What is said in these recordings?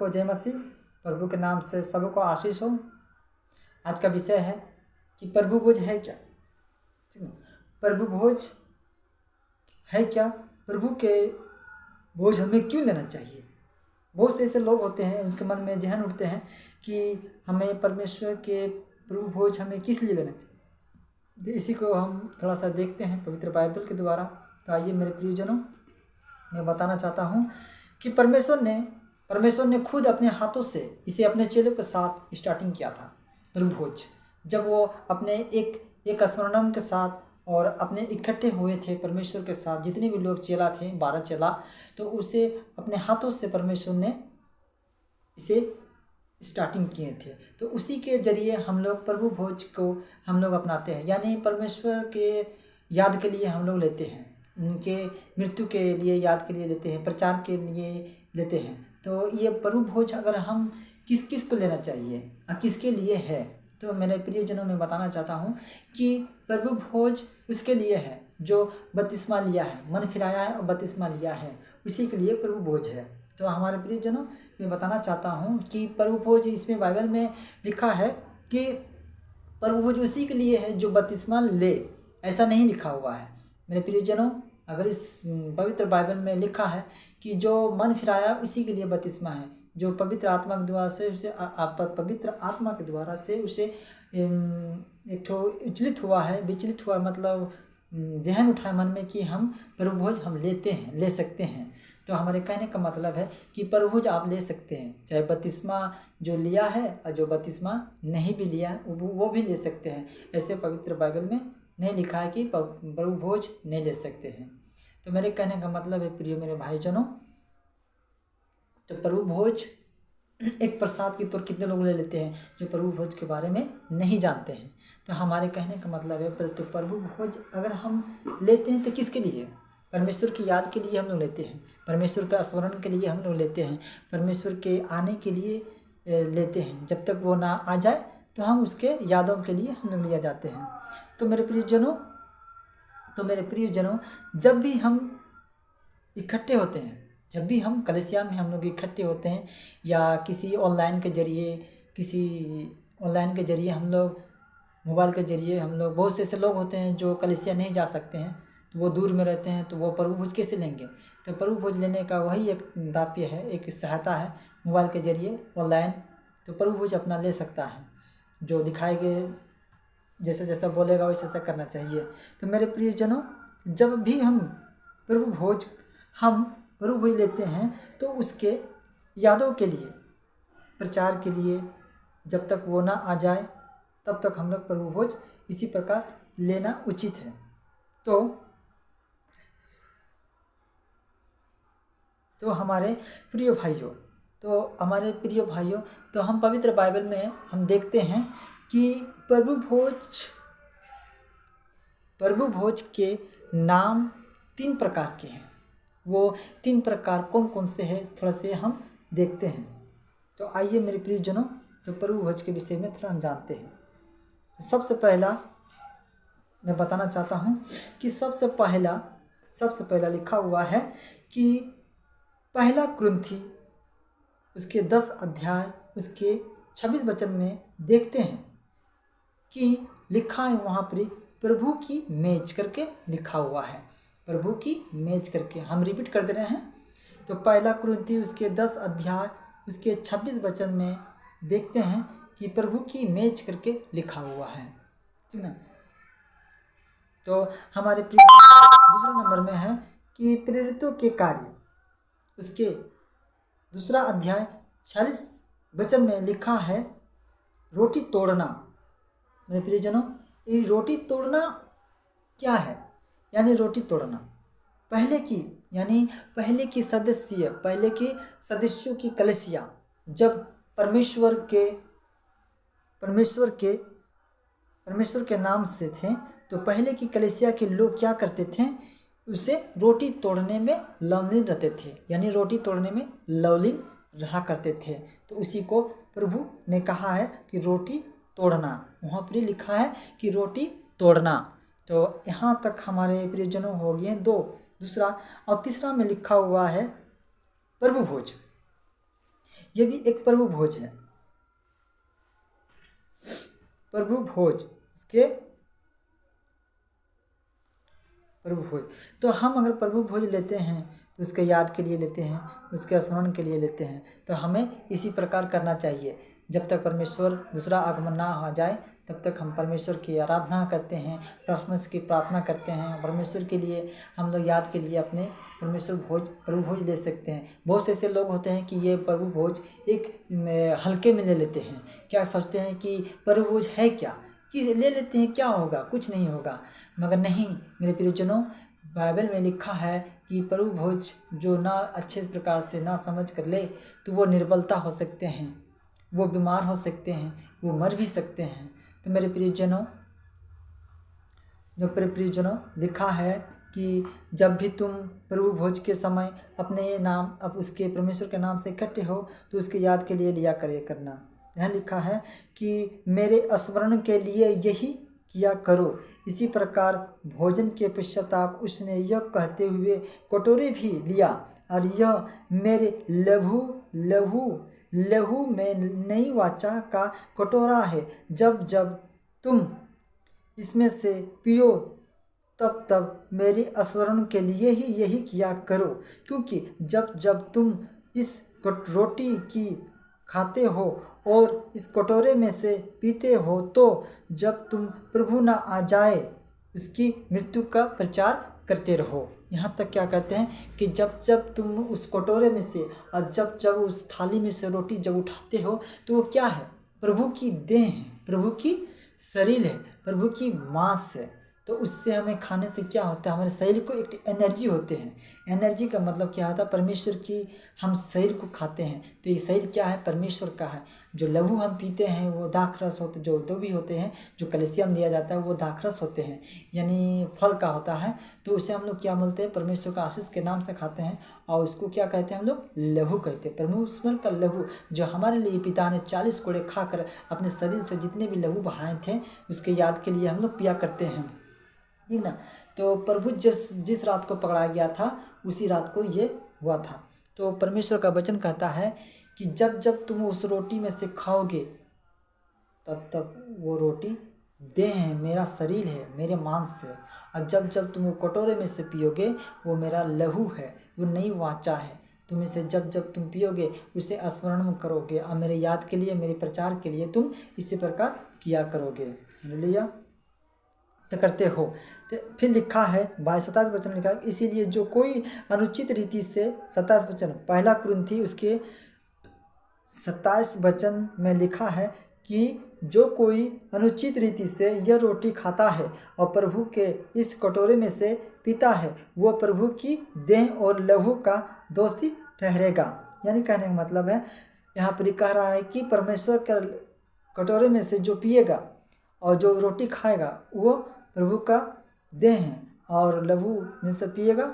जय मसीह। प्रभु के नाम से सबको आशीष हो। आज का विषय है कि प्रभु भोज है क्या। ठीक है, प्रभु भोज है क्या, प्रभु के भोज हमें क्यों लेना चाहिए। बहुत से ऐसे लोग होते हैं, उनके मन में जहन उठते हैं कि हमें परमेश्वर के प्रभु भोज हमें किस लिए लेना चाहिए। तो इसी को हम थोड़ा सा देखते हैं पवित्र बाइबल के द्वारा। तो आइए मेरे प्रियजनों, मैं बताना चाहता हूँ कि परमेश्वर ने खुद अपने हाथों से इसे अपने चेलों के साथ स्टार्टिंग किया था। प्रभु भोज जब वो अपने एक स्मरण के साथ और अपने इकट्ठे हुए थे परमेश्वर के साथ, जितने भी लोग चेला थे 12 चेला, तो उसे अपने हाथों से परमेश्वर ने इसे स्टार्टिंग किए थे। तो उसी के जरिए हम लोग प्रभु भोज को हम लोग अपनाते हैं, यानी परमेश्वर के याद के लिए हम लोग लेते हैं, उनके मृत्यु के लिए याद के लिए लेते हैं, प्रचार के लिए लेते हैं। तो ये प्रभु भोज अगर हम किस को लेना चाहिए और किसके लिए है, तो मेरे प्रियजनों में बताना चाहता हूँ कि प्रभु भोज उसके लिए है जो बपतिस्मा लिया है, मन फिराया है और बपतिस्मा लिया है, उसी के लिए प्रभु भोज है। तो हमारे प्रियजनों, मैं बताना चाहता हूँ कि प्रभु भोज इसमें बाइबल में लिखा है कि प्रभु भोज उसी के लिए है जो बपतिस्मा ले, ऐसा नहीं लिखा हुआ है। मेरे प्रियजनों, अगर इस पवित्र बाइबल में लिखा है कि जो मन फिराया उसी के लिए बपतिस्मा है, जो पवित्र आत्मा के द्वारा से उसे पवित्र आत्मा के द्वारा से उसे एक ठो विचलित हुआ, मतलब जहन उठाए मन में कि हम प्रभु भोज हम ले सकते हैं। तो हमारे कहने का मतलब है कि प्रभु भोज आप ले सकते हैं, चाहे बपतिस्मा जो लिया है और जो बपतिस्मा नहीं भी लिया वो भी ले सकते हैं। ऐसे पवित्र बाइबल में नहीं लिखा है कि प्रभु भोज नहीं ले सकते हैं। तो मेरे कहने का मतलब है प्रिय मेरे भाईजनों, तो प्रभु भोज एक प्रसाद के तौर कितने लोग ले लेते हैं जो प्रभु भोज के बारे में नहीं जानते हैं। तो हमारे कहने का मतलब है तो प्रभु भोज अगर हम लेते हैं तो किसके लिए? परमेश्वर की याद के लिए हम लोग लेते हैं, परमेश्वर का स्मरण के लिए हम लोग लेते हैं, परमेश्वर के आने के लिए लेते हैं। जब तक वो ना आ जाए तो हम उसके यादों के लिए हम लोग लिया जाते हैं। तो मेरे प्रियजनों, जब भी हम इकट्ठे होते हैं, जब भी हम कलीसिया में हम लोग इकट्ठे होते हैं या किसी ऑनलाइन के जरिए हम लोग मोबाइल के जरिए हम लोग, बहुत से ऐसे लोग होते हैं जो कलीसिया नहीं जा सकते हैं, तो वो दूर में रहते हैं, तो वो प्रभु भोज कैसे लेंगे? तो प्रभु भोज लेने का वही एक दापिय है, एक सहायता है मोबाइल के जरिए ऑनलाइन। तो प्रभु भोज अपना ले सकता है, जो दिखाएंगे जैसा जैसा बोलेगा वैसा वैसा करना चाहिए। तो मेरे प्रियजनों, जब भी हम प्रभु भोज लेते हैं तो उसके यादों के लिए, प्रचार के लिए, जब तक वो ना आ जाए तब तक हम लोग प्रभु भोज इसी प्रकार लेना उचित है। तो हमारे प्रिय भाइयों, तो हम पवित्र बाइबल में हम देखते हैं कि प्रभु भोज के नाम 3 प्रकार के हैं। वो 3 प्रकार कौन कौन से हैं थोड़ा से हम देखते हैं। तो आइए मेरे प्रियजनों, तो प्रभु भोज के विषय में थोड़ा हम जानते हैं। सबसे पहला मैं बताना चाहता हूँ कि सबसे पहला लिखा हुआ है कि पहला कुरिन्थी उसके 10 अध्याय उसके 26 वचन में देखते हैं कि लिखा है वहाँ पर प्रभु की मेज करके लिखा हुआ है, प्रभु की मेज करके। हम रिपीट कर दे रहे हैं। तो पहला कुरिन्थी उसके 10 अध्याय उसके 26 वचन में देखते हैं कि प्रभु की मेज करके लिखा हुआ है, ठीक ना। तो हमारे दूसरा नंबर में है कि प्रेरितों के कार्य उसके 2 अध्याय 46 वचन में लिखा है रोटी तोड़ना। मेरे प्रियजनों, ये रोटी तोड़ना क्या है? यानी रोटी तोड़ना पहले की सदस्यों की कलीसिया जब परमेश्वर के नाम से थे, तो पहले की कलीसिया के लोग क्या करते थे? उसे रोटी तोड़ने में लवलीन रहते थे, यानी रोटी तोड़ने में लवलीन रहा करते थे। तो उसी को प्रभु ने कहा है कि रोटी तोड़ना, वहाँ पर लिखा है कि रोटी तोड़ना। तो यहाँ तक हमारे प्रियजनों हो गए 2। दूसरा और तीसरा में लिखा हुआ है प्रभु भोज। ये भी एक प्रभु भोज है। प्रभु भोज, इसके प्रभु भोज। तो हम अगर प्रभु भोज लेते हैं तो उसके याद के लिए लेते हैं, उसके स्मरण के लिए लेते हैं। तो हमें इसी प्रकार करना चाहिए। जब तक परमेश्वर दूसरा आगमन ना हो जाए तब तक हम परमेश्वर की आराधना करते हैं, परमेश्वर की प्रार्थना करते हैं। परमेश्वर के लिए हम लोग याद के लिए अपने परमेश्वर भोज, प्रभु भोज ले सकते हैं। बहुत से ऐसे लोग होते हैं कि ये प्रभु भोज एक हल्के में ले लेते हैं। क्या सोचते हैं कि प्रभु भोज है क्या, कि ले लेते हैं, क्या होगा, कुछ नहीं होगा। मगर नहीं मेरे प्रियजनों, बाइबल में लिखा है कि प्रभु भोज जो ना अच्छे प्रकार से ना समझ कर ले तो वो निर्बलता हो सकते हैं, वो बीमार हो सकते हैं, वो मर भी सकते हैं। तो मेरे प्रियजनों, लिखा है कि जब भी तुम प्रभु भोज के समय अपने नाम, अब उसके परमेश्वर के नाम से इकट्ठे हो तो उसके याद के लिए लिया करना। यहाँ लिखा है कि मेरे स्मरण के लिए यही किया करो। इसी प्रकार भोजन के पश्चाताप उसने यह कहते हुए कटोरे भी लिया, और यह मेरे लहू में नई वाचा का कटोरा है। जब जब तुम इसमें से पियो तब तब मेरे स्मरण के लिए ही यही किया करो। क्योंकि जब जब तुम इस रोटी की खाते हो और इस कटोरे में से पीते हो तो जब तुम प्रभु न आ जाए उसकी मृत्यु का प्रचार करते रहो। यहाँ तक क्या कहते हैं कि जब जब तुम उस कटोरे में से और जब जब उस थाली में से रोटी जब उठाते हो तो वो क्या है, प्रभु की देह है, प्रभु की शरीर है, प्रभु की मांस है। तो उससे हमें खाने से क्या होता है, हमारे शरीर को एक एनर्जी होते हैं। एनर्जी का मतलब क्या होता है, परमेश्वर की हम शरीर को खाते हैं तो ये शरीर क्या है, परमेश्वर का है। जो लहू हम पीते हैं वो दाखरस होते, जो दो भी होते हैं, जो कैल्शियम दिया जाता है वो दाखरस होते हैं, यानी फल का होता है। तो उसे हम लोग क्या बोलते हैं, परमेश्वर का आशीष के नाम से खाते हैं और उसको क्या कहते हैं हम लोग, लहू कहते हैं। परमेश्वर का लहू जो हमारे लिए पिता ने 40 कोड़े खाकर अपने शरीर से जितने भी लहू बहाए थे उसके याद के लिए हम लोग पिया करते हैं, ठीक ना। तो प्रभु जिस रात को पकड़ा गया था उसी रात को ये हुआ था। तो परमेश्वर का वचन कहता है कि जब जब तुम उस रोटी में से खाओगे तब तब वो रोटी देह है, मेरा शरीर है, मेरे मांस है। और जब जब तुम वो कटोरे में से पियोगे वो मेरा लहू है, वो नई वाचा है। तुम इसे जब जब तुम पियोगे उसे स्मरण करोगे और मेरे याद के लिए, मेरे प्रचार के लिए तुम इसी प्रकार किया करोगे। हालेलुया। तो करते हो। तो फिर लिखा है 27 वचन लिखा है, इसीलिए जो कोई अनुचित रीति से 27 वचन, पहला कुरिन्थी उसके 27 वचन में लिखा है कि जो कोई अनुचित रीति से यह रोटी खाता है और प्रभु के इस कटोरे में से पीता है वो प्रभु की देह और लहू का दोषी ठहरेगा। यानी कहने का मतलब है, यहाँ पर कह रहा है कि परमेश्वर के कटोरे में से जो पिएगा और जो रोटी खाएगा वो प्रभु का देह है और लहू में से पिएगा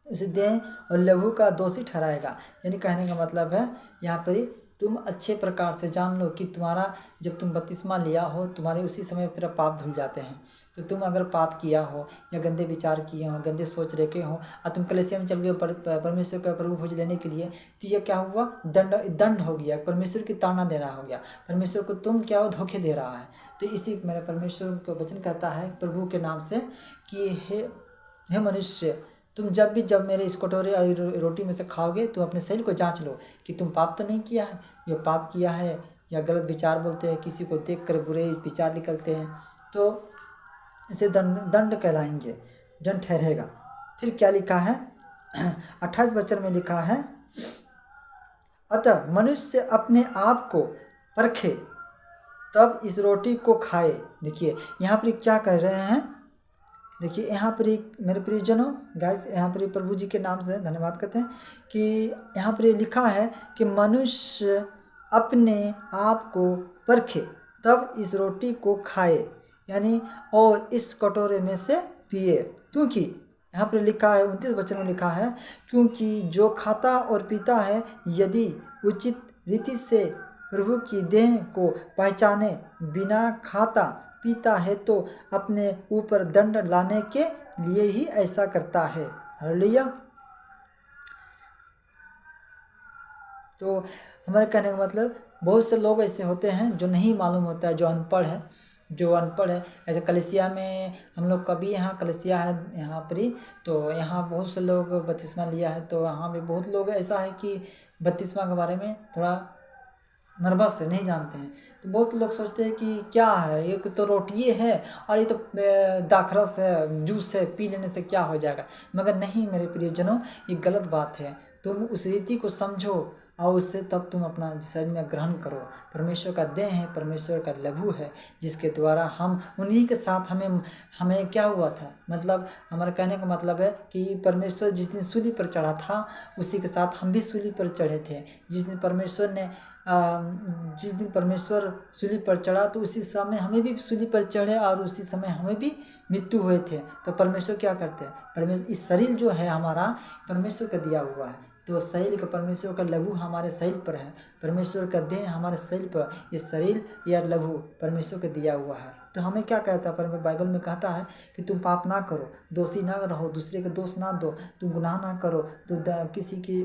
उसे देह और लहू का दोषी ठहराएगा। यानी कहने का मतलब है यहाँ पर तुम अच्छे प्रकार से जान लो कि तुम्हारा जब तुम बपतिस्मा लिया हो तुम्हारे उसी समय तेरा पाप धुल जाते हैं। तो तुम अगर पाप किया हो या गंदे विचार किए हो, गंदे सोच रखे हो और तुम कलीसिया में चल गए परमेश्वर का प्रभु भोज लेने के लिए, तो ये क्या हुआ, दंड हो गया, परमेश्वर की ताड़ना देना हो गया, परमेश्वर को तुम क्या हो, धोखे दे रहा है। तो इसी मेरा परमेश्वर का वचन कहता है प्रभु के नाम से कि हे मनुष्य, तुम जब मेरे इस कटोरे और रोटी में से खाओगे तो अपने शरीर को जांच लो कि तुम पाप तो नहीं किया है, या पाप किया है या गलत विचार बोलते हैं, किसी को देखकर बुरे विचार निकलते हैं, तो इसे दंड कहलाएंगे, दंड ठहरेगा। फिर क्या लिखा है 28 वचन में लिखा है, अतः मनुष्य अपने आप को परखे तब इस रोटी को खाए। देखिए यहाँ पर क्या कह रहे हैं, देखिए यहाँ पर मेरे प्रियजनों गाइस, यहाँ पर प्रभु जी के नाम से धन्यवाद करते हैं कि यहाँ पर लिखा है कि मनुष्य अपने आप को परखे तब इस रोटी को खाए, यानी और इस कटोरे में से पिए। क्योंकि यहाँ पर लिखा है 29 वचन में लिखा है, क्योंकि जो खाता और पीता है यदि उचित रीति से प्रभु की देह को पहचाने बिना खाता पीता है तो अपने ऊपर दंड लाने के लिए ही ऐसा करता है। हालेलुया। तो हमारे कहने का मतलब बहुत से लोग ऐसे होते हैं जो नहीं मालूम होता है, जो अनपढ़ है। ऐसे कलीसिया में हम लोग कभी, यहाँ कलीसिया है यहाँ पर ही, तो यहाँ बहुत से लोग बपतिस्मा लिया है, तो यहाँ भी बहुत लोग ऐसा है कि बपतिस्मा के बारे में थोड़ा नर्वस है, नहीं जानते हैं। तो बहुत लोग सोचते हैं कि क्या है, ये तो रोटी है और ये तो दाखरस है, जूस है, पी लेने से क्या हो जाएगा। मगर नहीं मेरे प्रियजनों, ये गलत बात है। तुम उस रीति को समझो और उससे तब तुम अपना शरीर में ग्रहण करो। परमेश्वर का देह है, परमेश्वर का लहू है, जिसके द्वारा हम उन्हीं के साथ हमें क्या हुआ था, मतलब हमारे कहने का मतलब है कि परमेश्वर जिस दिन सूली पर चढ़ा था, उसी के साथ हम भी सूली पर चढ़े थे। जिस दिन परमेश्वर सूली पर चढ़ा, तो उसी समय हमें भी सूली पर चढ़े और उसी समय हमें भी मृत्यु हुए थे। तो परमेश्वर क्या करते हैं, परमेश्वर इस शरीर जो है हमारा परमेश्वर का दिया हुआ है, तो शरीर का परमेश्वर का लहू हमारे शरीर पर है, परमेश्वर का देह हमारे शरीर पर, ये शरीर या लहू परमेश्वर का दिया हुआ है। तो हमें क्या कहता है, परमेश्वर बाइबल में कहता है कि तुम पाप ना करो, दोषी ना रहो, दूसरे का दोष ना दो, तुम गुनाह ना करो, तो किसी की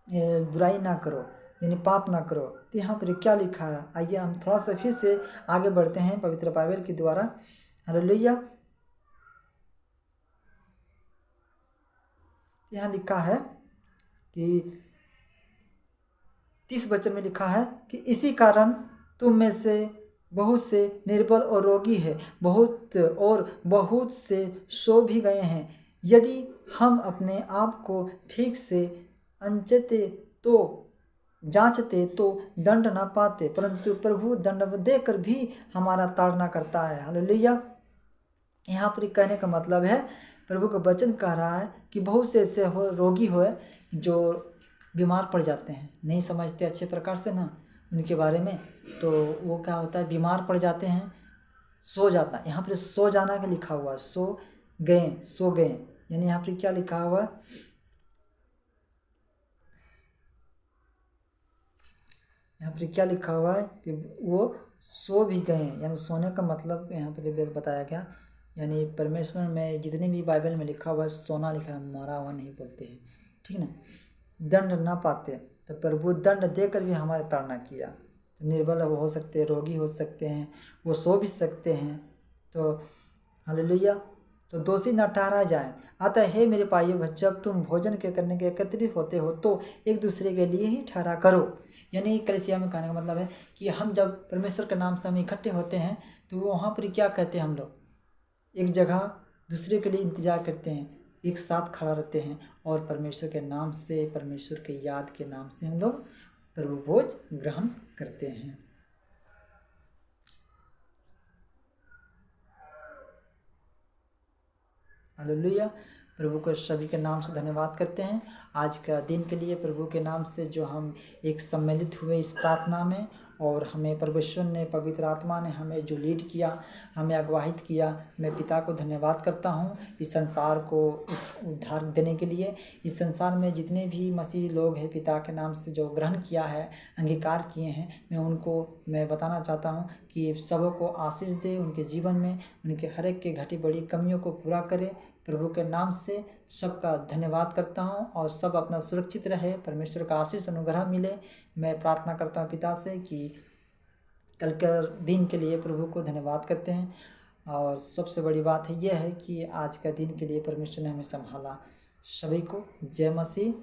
बुराई ना करो, यानी पाप ना करो। तो यहाँ पर क्या लिखा है, आइए हम थोड़ा सा फिर से आगे बढ़ते हैं पवित्र बाइबल के द्वारा। हालेलुया। यहाँ लिखा है कि 30 वचन में लिखा है कि इसी कारण तुम में से बहुत से निर्बल और रोगी है, बहुत से सो भी गए हैं। यदि हम अपने आप को ठीक से जांचते तो दंड ना पाते, परंतु प्रभु दंड देकर भी हमारा ताड़ना करता है। हालेलुया। यहाँ पर कहने का मतलब है, प्रभु का वचन कह रहा है कि बहुत से ऐसे रोगी हो जो बीमार पड़ जाते हैं, नहीं समझते अच्छे प्रकार से ना उनके बारे में, तो वो क्या होता है, बीमार पड़ जाते हैं, सो जाता है। यहाँ पर सो जाना का लिखा हुआ है, सो गए, यानी यहाँ पर क्या लिखा हुआ है, यहाँ पर क्या लिखा हुआ है कि वो सो भी गए, यानी सोने का मतलब यहाँ पर बताया गया, यानी परमेश्वर में जितने भी बाइबल में लिखा हुआ है सोना लिखा है, मरा हुआ नहीं बोलते हैं, ठीक ना। दंड ना पाते, तो प्रभु दंड देकर भी हमारे ताड़ना किया। तो निर्बल हो सकते हैं, रोगी हो सकते हैं, वो सो भी सकते हैं। तो हालेलुया। तो दोषी न ठहराया जाए। अतः हे मेरे भाइयों, जब तुम भोजन के करने के एकत्रित होते हो तो एक दूसरे के लिए ही ठहरा करो। यानी कलीसिया में कहने का मतलब है कि हम जब परमेश्वर के नाम से हम इकट्ठे होते हैं, तो वहाँ पर क्या कहते हैं, हम लोग एक जगह दूसरे के लिए इंतजार करते हैं, एक साथ खड़ा रहते हैं और परमेश्वर के नाम से, परमेश्वर के याद के नाम से हम लोग प्रभु भोज ग्रहण करते हैं। हालेलुया। प्रभु को सभी के नाम से धन्यवाद करते हैं आज का दिन के लिए। प्रभु के नाम से जो हम एक सम्मिलित हुए इस प्रार्थना में, और हमें परमेश्वर ने, पवित्र आत्मा ने हमें जो लीड किया, हमें अगवाहित किया, मैं पिता को धन्यवाद करता हूँ इस संसार को उद्धार देने के लिए। इस संसार में जितने भी मसीह लोग हैं पिता के नाम से जो ग्रहण किया है, अंगीकार किए हैं, मैं बताना चाहता हूँ कि सबको आशीष दे उनके जीवन में, उनके हर एक के घटी बड़ी कमियों को पूरा करे। प्रभु के नाम से सबका धन्यवाद करता हूँ और सब अपना सुरक्षित रहे, परमेश्वर का आशीष अनुग्रह मिले। मैं प्रार्थना करता हूँ पिता से कि कल के दिन के लिए प्रभु को धन्यवाद करते हैं, और सबसे बड़ी बात है यह है कि आज का दिन के लिए परमेश्वर ने हमें संभाला। सभी को जय मसीह।